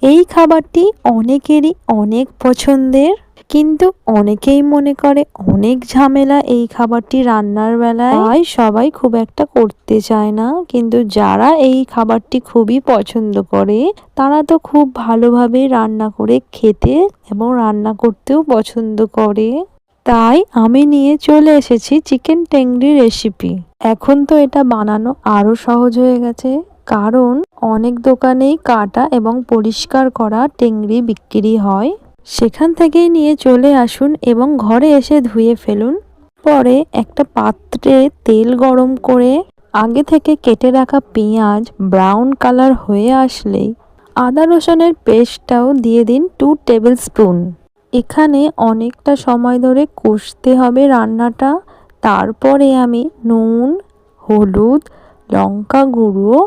এই খাবারটি অনেকেরই অনেক পছন্দের, কিন্তু অনেকেই মনে করে অনেক ঝামেলা এই খাবারটি রান্নার বেলায়, তাই সবাই খুব একটা করতে চায় না। কিন্তু যারা এই খাবারটি খুবই পছন্দ করে তারা তো খুব ভালোভাবে রান্না করে খেতে এবং রান্না করতেও পছন্দ করে। তাই আমি নিয়ে চলে এসেছি চিকেন টেংরি রেসিপি। এখন তো এটা বানানো আরো সহজ হয়ে গেছে, কারণ অনেক দোকানেই কাটা এবং পরিষ্কার করা টেংরি বিক্রি হয়। সেখান থেকেই নিয়ে চলে আসুন এবং ঘরে এসে ধুয়ে ফেলুন। পরে একটা পাত্রে তেল গরম করে আগে থেকে কেটে রাখা পেঁয়াজ ব্রাউন কালার হয়ে আসলেই আদা রসুনের পেস্টটাও দিয়ে দিন 2 টেবিল স্পুন। এখানে অনেকটা সময় ধরে কষতে হবে রান্নাটা। তারপরে আমি নুন, হলুদ, লঙ্কা গুঁড়ো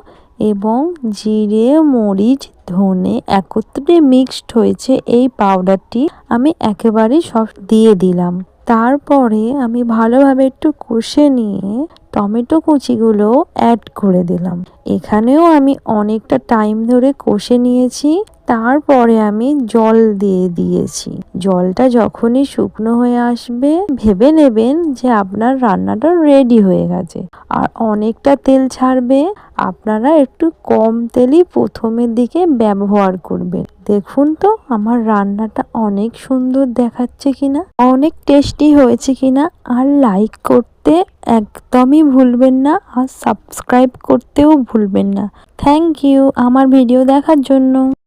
এবং জিরে, মরিচ, ধনে একত্রে মিক্সড হয়েছে এই পাউডারটি আমি একেবারে সব দিয়ে দিলাম। তারপরে আমি ভালোভাবে একটু কষে নিয়ে টমেটো কুচিগুলো অ্যাড করে দিলাম। এখানেও আমি অনেকটা টাইম ধরে কষে নিয়েছি। তারপরে আমি জল দিয়ে দিয়েছি। জলটা যখনই শুকনো হয়ে আসবে ভেবে নেবেন যে আপনার রান্নাটা রেডি হয়ে গেছে। আর অনেকটা তেল ছাড়বে, আপনারা একটু কম তেলই প্রথমের দিকে ব্যবহার করবেন। দেখুন তো আমার রান্নাটা অনেক সুন্দর দেখাচ্ছে কিনা, অনেক টেস্টি হয়েছে কিনা। আর লাইক করতে একদমই ভুলবেন না, আর সাবস্ক্রাইব করতেও ভুলবেন না। থ্যাংক ইউ আমার ভিডিও দেখার জন্য।